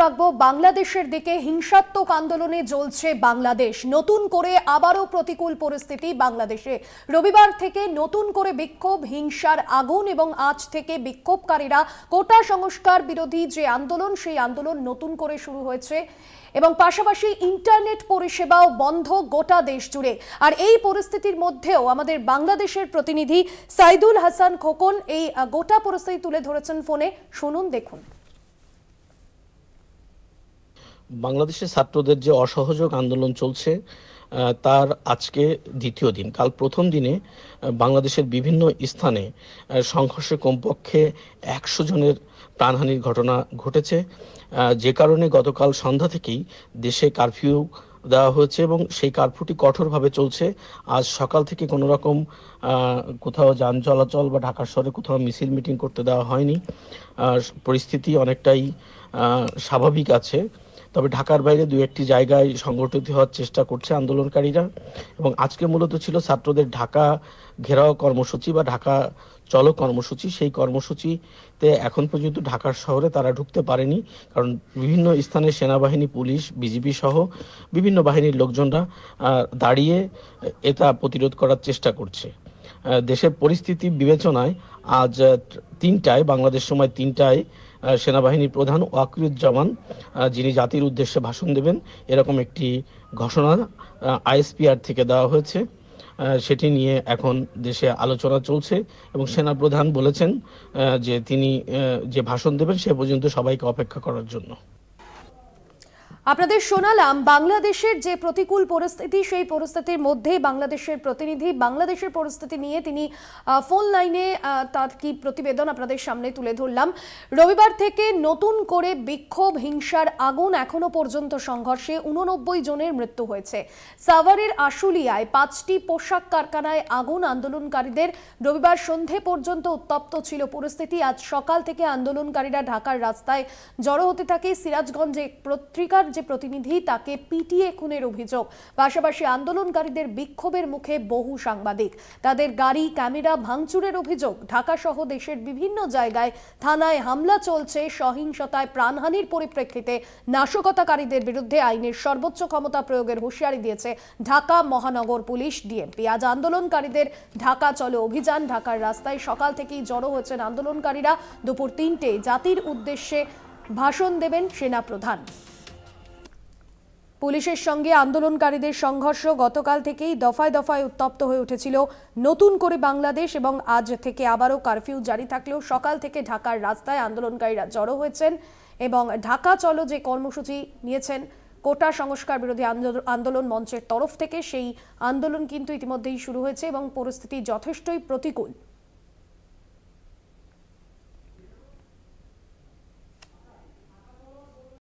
রাখবো বাংলাদেশের দিকে। হিংসাত্মক আন্দোলনে জ্বলছে বাংলাদেশ। নতুন করে আবারও প্রতিকূল পরিস্থিতি বাংলাদেশে। রবিবার থেকে নতুন করে বিক্ষোভ, হিংসার আগুন এবং আজ থেকে বিক্ষোভকারীরা কোটা সংস্কার বিরোধী যে আন্দোলন, সেই আন্দোলন নতুন করে শুরু হয়েছে এবং পাশাপাশি ইন্টারনেট পরিষেবাও বন্ধ গোটা দেশ জুড়ে। আর এই পরিস্থিতির মধ্যেও আমাদের বাংলাদেশের প্রতিনিধি সাইদুল হাসান খোকন এই গোটা পরিস্থিতি তুলে ধরেছেন ফোনে। শুনুন, দেখুন। বাংলাদেশের ছাত্রদের যে অসহযোগ আন্দোলন চলছে তার আজকে দ্বিতীয় দিন। কাল প্রথম দিনে বাংলাদেশের বিভিন্ন স্থানে সংঘর্ষে কমপক্ষে 100 জনের প্রাণহানির ঘটনা ঘটেছে, যে কারণে গতকাল সন্ধ্যা থেকেই দেশে কারফিউ দেওয়া হয়েছে এবং সেই কারফিউটি কঠোরভাবে চলছে। আজ সকাল থেকে কোনো রকম কোথাও যান চলাচল বা ঢাকা শহরে কোথাও মিছিল মিটিং করতে দেওয়া হয়নি। পরিস্থিতি অনেকটাই স্বাভাবিক আছে, তবে ঢাকার বাইরে দু একটি জায়গায় সংগঠিত হওয়ার চেষ্টা করছে আন্দোলনকারীরা। এবং আজকে মূলত ছিল ছাত্রদের ঢাকা ঘেরাও কর্মসূচি বা ঢাকা চলো কর্মসূচি। সেই কর্মসূচিতে এখন পর্যন্ত ঢাকার শহরে তারা ঢুকতে পারেনি, কারণ বিভিন্ন স্থানে সেনাবাহিনী, পুলিশ, বিজিবি সহ বিভিন্ন বাহিনীর লোকজনরা দাঁড়িয়ে এটা প্রতিরোধ করার চেষ্টা করছে। দেশের পরিস্থিতি বিবেচনায় আজ 3টায়, বাংলাদেশ সময় 3টায়, সেনাবাহিনীর প্রধান ওয়াকিরুজ্জামান, যিনি জাতির উদ্দেশ্যে ভাষণ দেবেন, এরকম একটি ঘোষণা আইএসপিআর থেকে দেওয়া হয়েছে। সেটি নিয়ে এখন দেশে আলোচনা চলছে এবং সেনাপ্রধান বলেছেন যে তিনি যে ভাষণ দেবেন সে পর্যন্ত সবাইকে অপেক্ষা করার জন্য। আপনাদের শোনালাম বাংলাদেশের যে প্রতিকূল পরিস্থিতি, সেই পরিস্থিতির মধ্যে বাংলাদেশের প্রতিনিধি বাংলাদেশের পরিস্থিতি নিয়ে তিনি ফোন লাইনে তার কি প্রতিবেদন আপনাদের সামনে তুলে ধরলাম। রবিবার থেকে নতুন করে বিক্ষোভ, হিংসার আগুন, এখনো পর্যন্ত সংঘর্ষে 89 জনের মৃত্যু হয়েছে। সাভারের আশুলিয়ায় 5টি পোশাক কারখানায় আগুন। আন্দোলনকারীদের রবিবার সন্ধে পর্যন্ত উত্তপ্ত ছিল পরিস্থিতি। আজ সকাল থেকে আন্দোলনকারীরা ঢাকার রাস্তায় জড়ো হতে থাকে। সিরাজগঞ্জে পত্রিকার যে প্রতিনিধি, তাকে পিটিয়ে খুনের অভিযোগ। পাশাপাশি আন্দোলনকারীদের বিক্ষোভের মুখে বহু সাংবাদিক। তাদের গাড়ি, ক্যামেরা ভাঙচুরের অভিযোগ। ঢাকা সহ দেশের বিভিন্ন জায়গায় থানায় হামলা চলছে। সহিংসতায় প্রাণহানির পরিপ্রেক্ষিতে নাশকতাকারীদের বিরুদ্ধে আইনের সর্বোচ্চ ক্ষমতা প্রয়োগের হুঁশিয়ারি দিয়েছে ঢাকা মহানগর পুলিশ, ডিএমপি। আজ আন্দোলনকারীদের ঢাকা চলো অভিযান। ঢাকার রাস্তায় সকাল থেকেই জড়ো হয়েছেন আন্দোলনকারীরা। দুপুর 3টে জাতির উদ্দেশ্যে ভাষণ দেবেন সেনাপ্রধান। পুলিশের সঙ্গে আন্দোলনকারীদের সংঘর্ষ গতকাল থেকেই দফায় দফায় উত্তপ্ত হয়ে উঠেছিল নতুন করে বাংলাদেশ এবং আজ থেকে আবারও কারফিউ জারি থাকলেও সকাল থেকে ঢাকার রাস্তায় আন্দোলনকারীরা জড়ো হয়েছেন এবং ঢাকা চলো যে কর্মসূচি নিয়েছেন কোটা সংস্কার বিরোধী আন্দোলন মঞ্চের তরফ থেকে, সেই আন্দোলন কিন্তু ইতিমধ্যেই শুরু হয়েছে এবং পরিস্থিতি যথেষ্টই প্রতিকূল।